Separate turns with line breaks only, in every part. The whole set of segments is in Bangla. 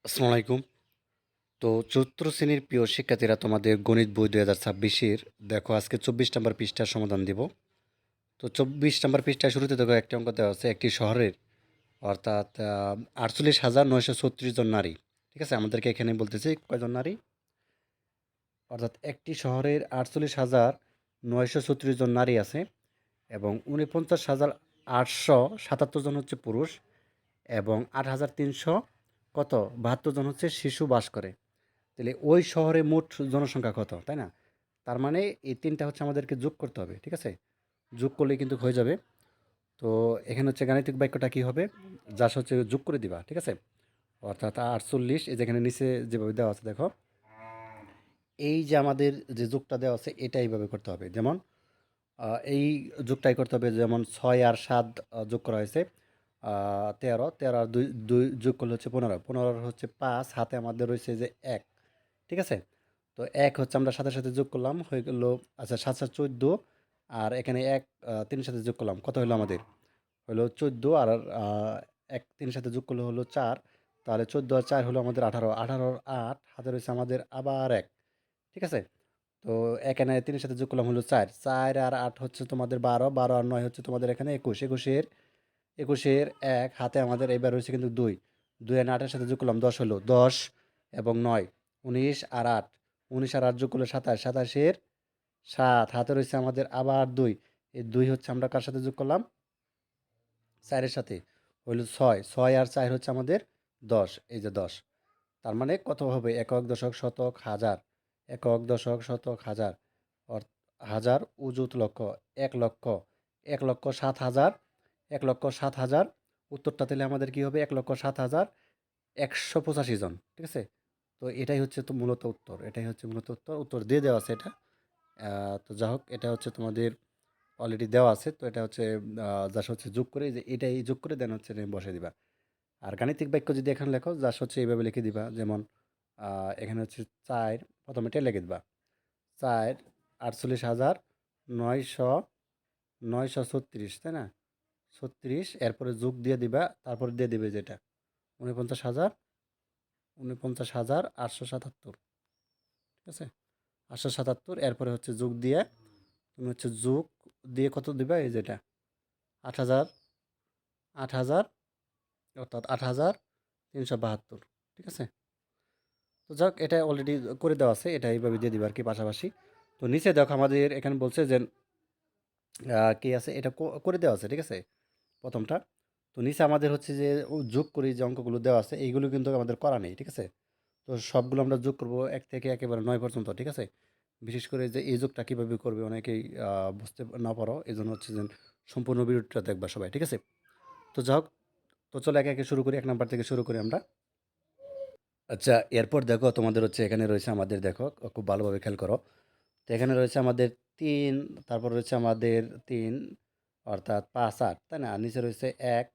আসসালামু আলাইকুম। তো চতুর্থ শ্রেণীর প্রিয় শিক্ষার্থীরা তোমাদের গণিত বই ২০২৬-এর দেখো আজকে ২৪ নম্বর পৃষ্ঠার সমাধান দিব। তো ২৪ নম্বর পৃষ্ঠার শুরুতে দেখো একটি অঙ্ক দেওয়া আছে একটি শহরের অর্থাৎ ৪৮,৯৩৬ জন নারী। ঠিক আছে? আমাদেরকে এখানে বলতেছে কয়জন নারী? অর্থাৎ একটি শহরের ৪৮,৯৩৬ জন নারী আছে এবং ৪৯,৮৭৭ জন হচ্ছে পুরুষ এবং ৮,৩০০ কত ৭২ জন হচ্ছে শিশু বাস করে। তাহলে ওই শহরে মোট জনসংখ্যা কত, তাই না? তার মানে এই ৩টা হচ্ছে আমাদেরকে যোগ করতে হবে, ঠিক আছে? যোগ করলেই কিন্তু হয়ে যাবে। তো এখানে হচ্ছে গাণিতিক বাক্যটা কী হবে? জাস্ট হচ্ছে যোগ করে দিবা, ঠিক আছে? অর্থাৎ ৪৮ এই যেখানে নিচে যেভাবে দেওয়া আছে দেখো, এই যে আমাদের যে যোগটা দেওয়া আছে এটা এইভাবে করতে হবে। যেমন এই যোগটাই করতে হবে, যেমন ৬ আর ৭ যোগ করা হয়েছে ১৩, ১৩ আর ২ ২ যোগ করলে হচ্ছে ১৫, ১৫ হচ্ছে ৫, হাতে আমাদের রয়েছে যে ১, ঠিক আছে? তো ১ হচ্ছে আমরা ৭ এর সাথে যোগ করলাম, হয়ে গেল আচ্ছা ৭ ৭ ১৪ আর এখানে ১ ৩ এর সাথে যোগ করলাম। কত হলো আমাদের? হলো ১৪ আর ১ ৩ এর সাথে যোগ করলে হলো ৪। তাহলে ১৪ আর ৪ হলো আমাদের ১৮, ১৮ আর ৮ হাতে রয়েছে আমাদের আবার ১, ঠিক আছে? তো এখানে ৩ এর সাথে যোগ করলাম হলো ৪, ৪ আর ৮ হচ্ছে তোমাদের ১২, ১২ আর ৯ হচ্ছে তোমাদের এখানে ২১, ২১-এর ১ হাতে আমাদের এবার রয়েছে কিন্তু ২, ২ আর ৮ এর সাথে যোগ করলাম ১০ হলো, ১০ এবং ৯, ১৯ আর ৮, ১৯ আর ৮ যোগ করলে ২৭, ২৭-এর ৭ হাতে রয়েছে আমাদের আবার ২, এই ২ হচ্ছে আমরা কার সাথে যোগ করলাম? ৪ এর সাথে, হইল ৬, ৬ আর ৪ হচ্ছে আমাদের ১০, এই যে ১০। তার মানে কত হবে? একক, দশক, শতক, হাজার, একক, দশক, শতক, হাজার, হাজার, অযুত লক্ষ, ১,০০,০০০, ১,০০,০০০, ১,০০,০০০, উত্তরটা তাহলে আমাদের কি হবে? ১,০০,০০০,১৮৫ জন, ঠিক আছে? তো এটাই হচ্ছে তো মূলত উত্তর, এটাই হচ্ছে মূলত উত্তর, উত্তর দিয়ে দেওয়া আছে এটা। তো যা হোক, এটা হচ্ছে তোমাদের অলরেডি দেওয়া আছে, তো এটা হচ্ছে জাস্ট হচ্ছে যোগ করে, যে এটাই যোগ করে দেন হচ্ছে বসে দিবা। আর গাণিতিক বাক্য যদি এখানে লেখো জাস্ট হচ্ছে এইভাবে লিখে দিবা, যেমন এখানে হচ্ছে ৪, প্রথমে এটা লিখে দিবা ৪ ৪৮,৯০০, তাই না? ৩৬, এরপরে যোগ দিয়ে দিবা, তারপরে দিয়ে দিবে যেটা ৪৯,৮৭৭, ঠিক আছে? ৮৭৭, এরপরে হচ্ছে যোগ দিয়ে তুমি হচ্ছে যোগ দিয়ে কত দিবা? এই যেটা ৮,০০০, ৮,০০০, অর্থাৎ ৮,৩৭২, ঠিক আছে? তো যাক, এটা অলরেডি করে দেওয়া আছে, এটা এইভাবে দিয়ে দিবে আর কি পাশাপাশি। তো নিচে দেখো আমাদের এখানে বলছে যে কি আছে, এটা করে দেওয়া আছে, ঠিক আছে, প্রথমটা। তো নিচে আমাদের হচ্ছে যে যোগ করি যে অঙ্কগুলো দেওয়া আছে এইগুলো কিন্তু আমাদের করা নেই, ঠিক আছে? তো সবগুলো আমরা যোগ করব ১ থেকে একেবারে ৯ পর্যন্ত, ঠিক আছে? বিশেষ করে যে এই যোগটা কীভাবে করবে অনেকেই বুঝতে না পারো, এই জন্য হচ্ছে যে সম্পূর্ণ ভিডিওটা দেখবা সবাই, ঠিক আছে? তো যাই হোক, তো চলো একে একে শুরু করি, ১ নাম্বার থেকে শুরু করি আমরা। আচ্ছা, এরপর দেখো তোমাদের হচ্ছে এখানে রয়েছে আমাদের, দেখো খুব ভালোভাবে খেয়াল করো। তো এখানে রয়েছে আমাদের ৩, তারপর রয়েছে আমাদের ৩, অর্থাৎ ৫, ৮, তাই না? আর নিচে রয়েছে ১,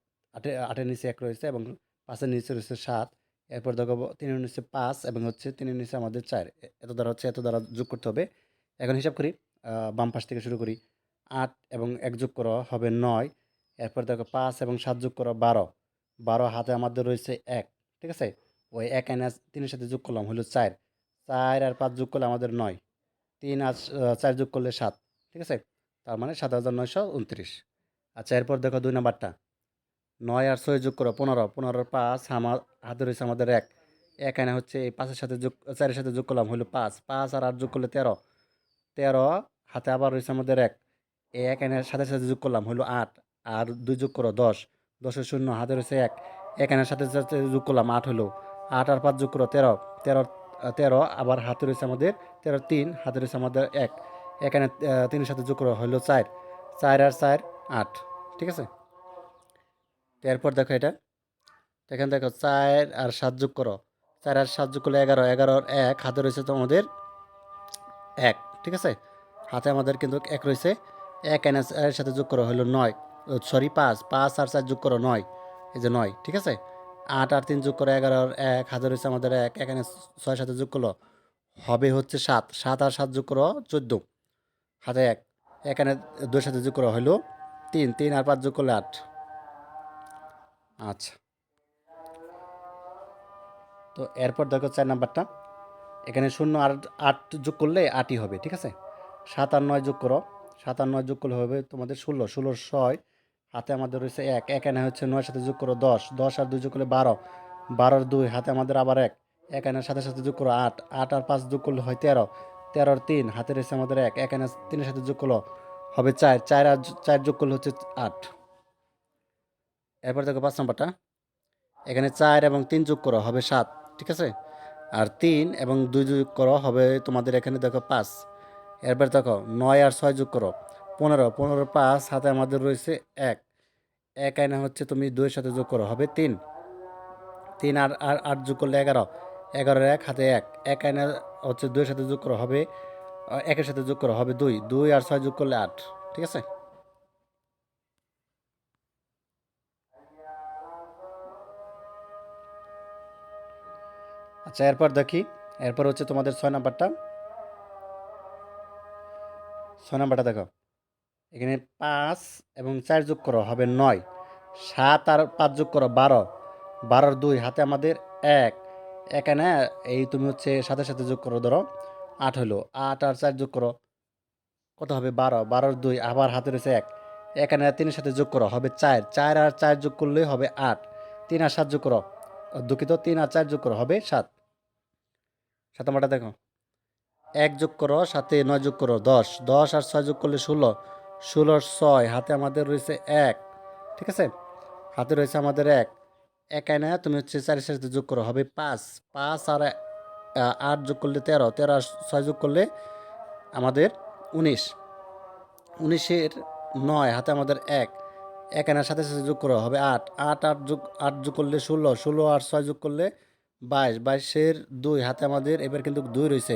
৮ এর নিচে ১ রয়েছে এবং ৫ এর নিচে রয়েছে ৭। এরপর দেখো ৩ এর নিচে ৫ এবং হচ্ছে ৩ এর নিচে আমাদের ৪। এত দ্বারা হচ্ছে এত দ্বারা যোগ করতে হবে। এখন হিসাব করি, বাম পাশ থেকে শুরু করি। ৮ এবং ১ যোগ করা হবে ৯। এরপর দেখো ৫ এবং ৭ যোগ করা ১২। ১২ হাতে আমাদের রয়েছে ১, ঠিক আছে? ওই ১ এনে ৩ এর সাথে যোগ করলাম হলো ৪। ৪ আর ৫ যোগ করলে আমাদের ৯। ৩ আর ৪ যোগ করলে ৭, ঠিক আছে? তার মানে ৭,৯২৯। আচ্ছা, এরপর দেখো ২ নাম্বারটা। ৯ আর ৬ যোগ করো ১৫, ১৫ আর ৫ হাতে রয়েছে আমাদের ১। ১ এনে হচ্ছে এই ৫ এর সাথে যোগ, ৪ এর সাথে যোগ করলাম হলো ৫। ৫ আর ৮ যোগ করলে ১৩। ১৩ হাতে আবার রয়েছে আমাদের ১। এই ১ এনে সাথে যোগ করলাম হলো ৮। আর ২ যোগ করো ১০। ১০ এর ০ হাতে রয়েছে ১। ১ এনে সাথে যোগ করলাম ৮ হলো। ৮ আর ৫ যোগ করো ১৩। ১৩, ১৩ আবার হাতে রয়েছে আমাদের ১৩, ৩ হাতে রয়েছে আমাদের ১। এখানে ৩ এর সাথে যোগ করা হলো ৪। ৪ আর ৪, ৮, ঠিক আছে? তো এরপর দেখো এটা। তো এখানে দেখো ৪ আর ৭ যোগ করো। ৪ আর ৭ যোগ করলে ১১। ১১ আর ১ হাতে রয়েছে তোমাদের ১, ঠিক আছে? হাতে আমাদের কিন্তু ১ রয়েছে। ১ এর সাথে যোগ করা হলো ৯। সরি ৫। ৫ আর ৪ যোগ করো ৯। এই যে ৯, ঠিক আছে? ৮ আর ৩ যোগ করো ১১ আর ১ হাতে রয়েছে আমাদের ১। এখানে ৬ সাথে যোগ করলো হবে হচ্ছে ৭। ৭ আর ৭ যোগ করো ১৪। হাতে ১। এখানে ২ এর সাথে যোগ করা হলো ৩। ৩ আর ৫ যোগ করলে ৮। আচ্ছা। তো এরপর দেখো 4 নাম্বারটা, এখানে 0 আর 8 যোগ করলে 8ই হবে, ঠিক আছে। 7 আর 9 যোগ করো, 7 আর 9 যোগ করলে হবে তোমাদের 16, 16 6, হাতে আমাদের রয়েছে 1, এখানে হচ্ছে 9 সাথে যোগ করো 10, 10 আর 2 যোগ করলে 12, 12 আর 2 হাতে আমাদের আবার 1, এখানে সাথে সাথে যোগ করো 8, 8 আর 5 যোগ করলে হয় 13, 13 আর 3 হাতে রয়েছে আমাদের 1, এখানে 3 এর সাথে যোগ করলো হবে 4, 4 আর 4 যোগ করলে হচ্ছে 8। এরপর দেখো 5 নাম্বারটা, এখানে 4 এবং 3 যোগ করো হবে 7, ঠিক আছে। আর 3 এবং 2 যোগ করো হবে তোমাদের এখানে দেখো 5। এরপর দেখো 9 আর 6 যোগ করো 15, 15 5 হাতে আমাদের রয়েছে 1, 1 আয়না হচ্ছে তুমি 2 এর সাথে যোগ করো হবে 3, 3 আর 8 যোগ করলে 11, 11 1 হাতে 1, 1 আয়না হচ্ছে 2 এর সাথে যোগ করো হবে 1 এর সাথে যোগ করো হবে 2, 2 আর 6 যোগ করলে 8, ঠিক আছে। আচ্ছা এরপর দেখি, এরপর হচ্ছে তোমাদের 6 নাম্বারটা, 6 নাম্বারটা দেখো, এখানে 5 এবং 4 যোগ করো হবে 9, 7 আর 5 যোগ করো 12, 12 আর 2 হাতে আমাদের 1, এখানে এই তুমি হচ্ছে সাথে সাথে যোগ করো ধরো 8 হলো, 8 আর 4 যোগ করো কত হবে 12, 12 আর 2 আবার হাতে রয়েছে 1, এখানে 3 এর সাথে যোগ করো হবে 4, 4 আর 4 যোগ করলে হবে 8, 3 আর 7 যোগ করো, দুঃখিত 3 আর 4 যোগ করো হবে 7। 7 নাম্বারটা দেখো, 1 যোগ করো সাথে 9 যোগ করো 10, 10 আর 6 যোগ করলে 16, 16 আর 6 হাতে আমাদের রয়েছে 1, ঠিক আছে। হাতে রয়েছে আমাদের 1, একাই না তুমি হচ্ছে 4 এর সাথে যোগ করো হবে 5, 5 আর 8 যোগ করলে 13, 13 আর 6 যোগ করলে আমাদের 19, 19 এর 9 হাতে আমাদের 1, একানার সাথে সাথে যোগ করা হবে 8, 8 8 যোগ করলে 16, 16 আর 6 যোগ করলে 22, 22-এর 2 হাতে আমাদের এবার কিন্তু 2 রয়েছে,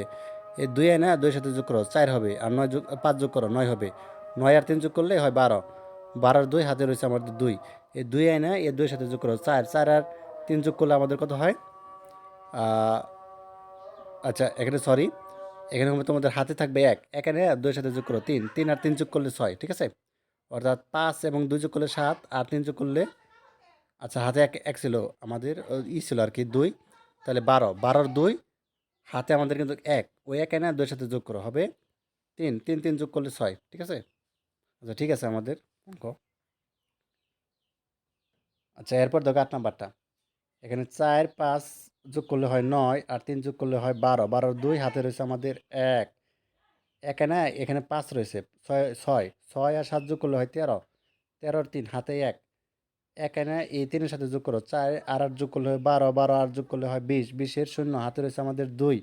এই 2 না 2 এর সাথে যোগ করো 4 হবে, আর 9 যোগ 5 যোগ করো 9 হবে, 9 আর 3 যোগ করলে হয় 12, 12 আর 2 হাতে রয়েছে আমাদের 2, এই 2 না এই 2 এর সাথে যোগ করো 4, 4 আর 3 যোগ করলে আমাদের কত হয়, আহ, আচ্ছা এখানে সরি, এখানে হবে তোমাদের হাতে থাকবে 1, এখানে 2 এর সাথে যোগ করো 3, 3 আর 3 যোগ করলে 6, ঠিক আছে। অর্থাৎ 5 এবং 2 যোগ করলে 7, আর 3 যোগ করলে, আচ্ছা হাতে এক এক ছিল আমাদের, ছিল আর কি 2, তাহলে 12, 12 2 হাতে আমাদের কিন্তু 1, ওই 1 এনে 2 এর সাথে যোগ করা হবে 3, 3 3 যোগ করলে 6, ঠিক আছে। আচ্ছা ঠিক আছে আমাদের অঙ্ক। আচ্ছা এরপর দেখো 8 নাম্বারটা, এখানে 4 5 যোগ করলে হয় 9, আর 3 যোগ করলে হয় 12, 12 2 হাতে রয়েছে আমাদের 1, এখানে এখানে 5 রয়েছে, 6 6 6 আর 7 যোগ করলে হয় 13, 13 আর 3 হাতে 1, এখানে এই 3 এর সাথে যোগ করো 4 আর 8 যোগ করলে হয় 12, 12 আর যোগ করলে হয় 20, 20 এর 0 হাতে রয়েছে আমাদের 2,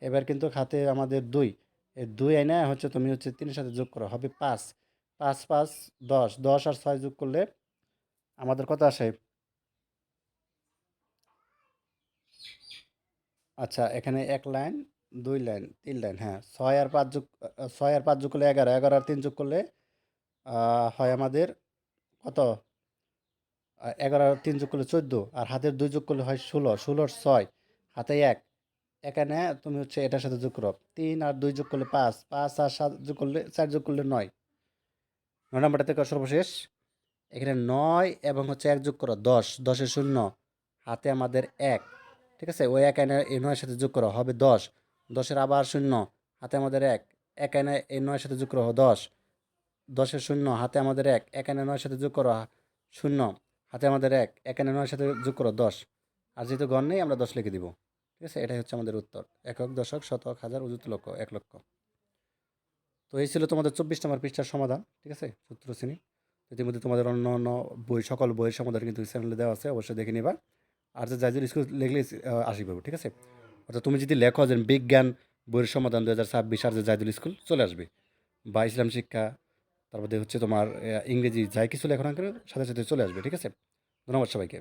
এবার কিন্তু হাতে আমাদের 2, এই 2 এনে হচ্ছে তুমি হচ্ছে 3 এর সাথে যোগ করো হবে 5, 5 5 10, 10 আর 6 যোগ করলে আমাদের কত আসে, আচ্ছা এখানে 1 লাইন 2 লাইন 3 লাইন, হ্যাঁ 6 আর 5 যোগ 6 আর 5 যোগ করলে 11, 11 আর 3 যোগ করলে হয় আমাদের কত, 11 আর 3 যোগ করলে 14, আর হাতের 2 যোগ করলে হয় 16, 16 আর 6 হাতে 1, এখানে তুমি হচ্ছে এটার সাথে যোগ করো 3 আর 2 যোগ করলে 5, 5 আর 7 যোগ করলে 4 যোগ করলে 9, 9 নাম্বারটা থেকে সর্বশেষ, এখানে 9 এবং হচ্ছে 1 যোগ করো 10, 10 এর 0 হাতে আমাদের 1, ঠিক আছে। ওই 1 এনে এই 9 এর সাথে যোগ করো হবে 10, 10 এর আবার 0 হাতে আমাদের 1, 1 এনে এই 9 এর সাথে যোগ করো 10, 10 এর 0 হাতে আমাদের 1, 1 এনে 9 এর সাথে যোগ করো 0 হাতে আমাদের 1, 1 এনে 9 এর সাথে যোগ করো 10, আর যেহেতু গণ নেই আমরা 10 লিখে দিব, ঠিক আছে। এটাই হচ্ছে আমাদের উত্তর, একক দশক শতক হাজার অযুত লক্ষ 1 লক্ষ। তো এই ছিল তোমাদের 24 নম্বর পৃষ্ঠার সমাধান, ঠিক আছে, সূত্র শ্রেণী। ইতিমধ্যে তোমাদের অন্য অন্য বই, সকল বইয়ের সমাধান কিন্তু চ্যানেলে দেওয়া আছে, অবশ্যই দেখে নিবা। আর যে জাতীয় স্কুল লিখলে আসি পাবো, ঠিক আছে। অর্থাৎ তুমি যদি লেখো যে বিজ্ঞান বইয়ের সমাধান 2026, আর যে জাতীয় স্কুল চলে আসবে, বা ইসলাম শিক্ষা, তারপরে হচ্ছে তোমার ইংরেজি, যাই কিছু লেখো না কেন সাথে সাথে চলে আসবে, ঠিক আছে। ধন্যবাদ সবাইকে।